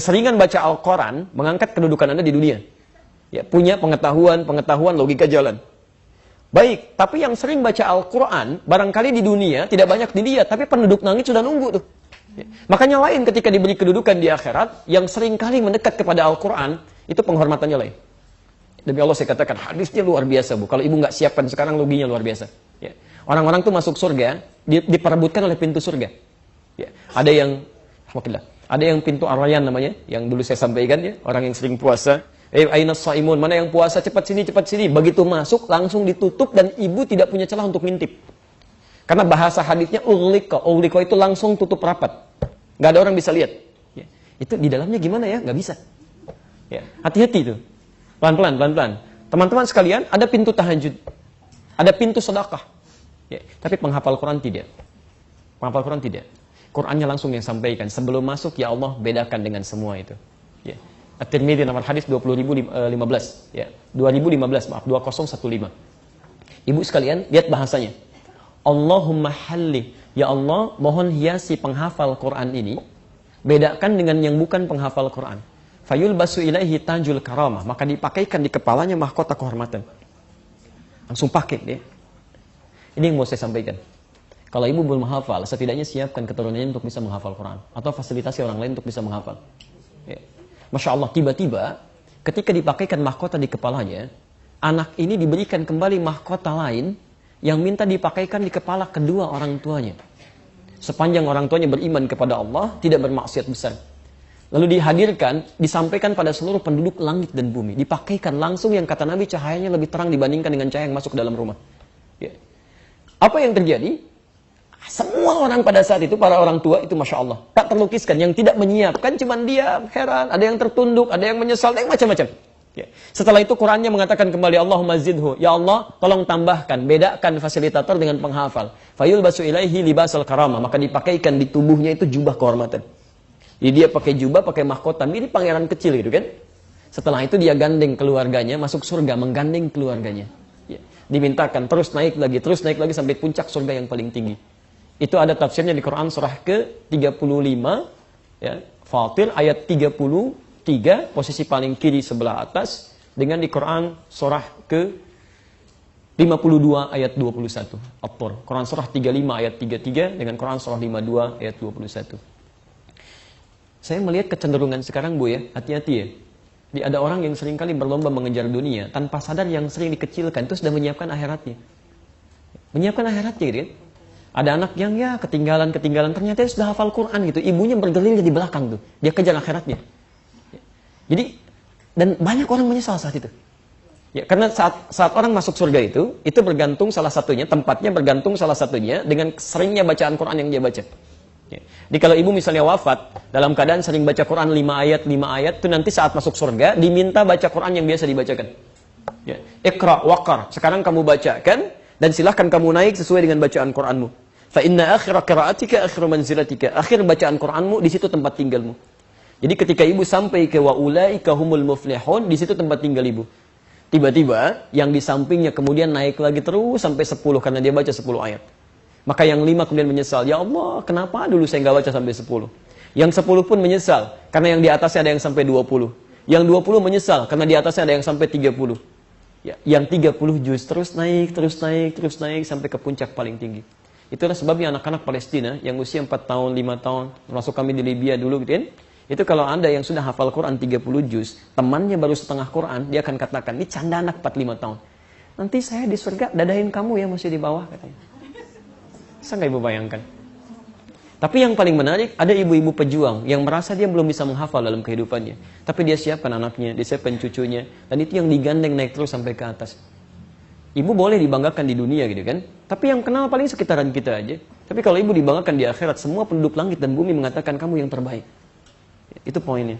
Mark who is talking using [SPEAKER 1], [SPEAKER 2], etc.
[SPEAKER 1] Keseringan baca Al-Quran mengangkat kedudukan Anda di dunia. Ya, punya pengetahuan logika jalan. Baik, tapi yang sering baca Al-Quran, barangkali di dunia tidak banyak dilihat, tapi penduduk langit sudah nunggu tuh. Ya. Makanya lain ketika diberi kedudukan di akhirat, yang sering kali mendekat kepada Al-Quran, itu penghormatannya lain. Demi Allah saya katakan, hadisnya luar biasa, Bu. Kalau ibu nggak siapkan sekarang, loginya luar biasa. Ya. Orang-orang tuh masuk surga, diperebutkan oleh pintu surga. Ya. Ada yang pintu Ar-Rayyan namanya, yang dulu saya sampaikan ya, orang yang sering puasa. Aina shaimun, mana yang puasa, cepat sini. Begitu masuk, langsung ditutup dan ibu tidak punya celah untuk ngintip. Karena bahasa hadisnya ughliqa itu langsung tutup rapat. Nggak ada orang bisa lihat. Ya. Itu di dalamnya gimana ya? Nggak bisa. Ya. Hati-hati itu. Pelan-pelan. Teman-teman sekalian, ada pintu tahajud. Ada pintu sedekah. Ya. Tapi penghafal Quran tidak. Penghafal Quran tidak. Qurannya langsung yang sampaikan. Sebelum masuk, ya Allah, bedakan dengan semua itu. Ya. At-Tirmidzi nomor hadis 20.015. Ya. 2015, maaf, 2015. Ibu sekalian, lihat bahasanya. Allahumma halli. Ya Allah, mohon hiasi penghafal Quran ini. Bedakan dengan yang bukan penghafal Quran. Fayul basu ilaihi tajul karamah. Maka dipakaikan di kepalanya mahkota kehormatan. Langsung pakai dia. Ini yang mau saya sampaikan. Kalau ibu belum menghafal, setidaknya siapkan keturunannya untuk bisa menghafal Quran. Atau fasilitasi orang lain untuk bisa menghafal. Ya. Masya Allah, tiba-tiba ketika dipakaikan mahkota di kepalanya, anak ini diberikan kembali mahkota lain yang minta dipakaikan di kepala kedua orang tuanya. Sepanjang orang tuanya beriman kepada Allah, tidak bermaksiat besar. Lalu dihadirkan, disampaikan pada seluruh penduduk langit dan bumi. Dipakaikan langsung yang kata Nabi cahayanya lebih terang dibandingkan dengan cahaya yang masuk ke dalam rumah. Ya. Apa yang terjadi? Semua orang pada saat itu, para orang tua itu Masya Allah, tak terlukiskan. Yang tidak menyiapkan, cuman diam, heran. Ada yang tertunduk, ada yang menyesal, ada yang macam-macam. Ya. Setelah itu Qurannya mengatakan kembali, Allahumma zidhu. Ya Allah, tolong tambahkan, bedakan fasilitator dengan penghafal. Fayul basu ilaihi libasal karamah. Maka dipakaikan di tubuhnya itu jubah kehormatan. Jadi dia pakai jubah, pakai mahkota, mirip pangeran kecil gitu kan. Setelah itu dia gandeng keluarganya, masuk surga, menggandeng keluarganya. Ya. Dimintakan terus naik lagi sampai puncak surga yang paling tinggi. Itu ada tafsirnya di Quran surah ke-35, ya, Fatir ayat 33, posisi paling kiri sebelah atas, dengan di Quran surah ke-52 ayat 21, At-Tur. Quran surah 35 ayat 33 dengan Quran surah 52 ayat 21. Saya melihat kecenderungan sekarang, Bu ya, hati-hati ya. Ada orang yang seringkali berlomba mengejar dunia, tanpa sadar yang sering dikecilkan, itu sudah menyiapkan akhiratnya. Menyiapkan akhiratnya gitu kan. Ada anak yang ya ketinggalan, ternyata dia sudah hafal Quran gitu. Ibunya bergerilya di belakang tuh. Dia kejar akhiratnya. Jadi, dan banyak orang menyesal saat itu. Ya, karena saat orang masuk surga itu bergantung salah satunya, tempatnya bergantung salah satunya dengan seringnya bacaan Quran yang dia baca. Ya. Jadi kalau ibu misalnya wafat, dalam keadaan sering baca Quran 5 ayat, itu nanti saat masuk surga, diminta baca Quran yang biasa dibacakan. Ya. Iqra, waqar, sekarang kamu bacakan, dan silahkan kamu naik sesuai dengan bacaan Quranmu. Fa inna akhira qira'atika akhiru manzilatika. Akhir bacaan Quranmu di situ tempat tinggalmu. Jadi ketika ibu sampai ke wa ulaika humul muflihun, di situ tempat tinggal ibu. Tiba-tiba yang di sampingnya kemudian naik lagi terus sampai 10 karena dia baca 10 ayat. Maka yang 5 kemudian menyesal, ya Allah, kenapa dulu saya enggak baca sampai 10? Yang 10 pun menyesal karena yang di atasnya ada yang sampai 20. Yang 20 menyesal karena di atasnya ada yang sampai 30. Ya, yang 30 juz terus naik sampai ke puncak paling tinggi. Itulah sebabnya anak-anak Palestina yang usia 4 tahun, 5 tahun, termasuk kami di Libya dulu gitu kan. Itu kalau Anda yang sudah hafal Quran 30 juz, temannya baru setengah Quran, dia akan katakan, ini canda anak 4-5 tahun. Nanti saya di surga dadahin kamu ya masih di bawah katanya. Bisa nggak ibu bayangkan? Tapi yang paling menarik, ada ibu-ibu pejuang yang merasa dia belum bisa menghafal dalam kehidupannya. Tapi dia siapkan anaknya, dia siapkan cucunya. Dan itu yang digandeng naik terus sampai ke atas. Ibu boleh dibanggakan di dunia gitu kan. Tapi yang kenal paling sekitaran kita aja. Tapi kalau ibu dibanggakan di akhirat, semua penduduk langit dan bumi mengatakan kamu yang terbaik. Itu poinnya.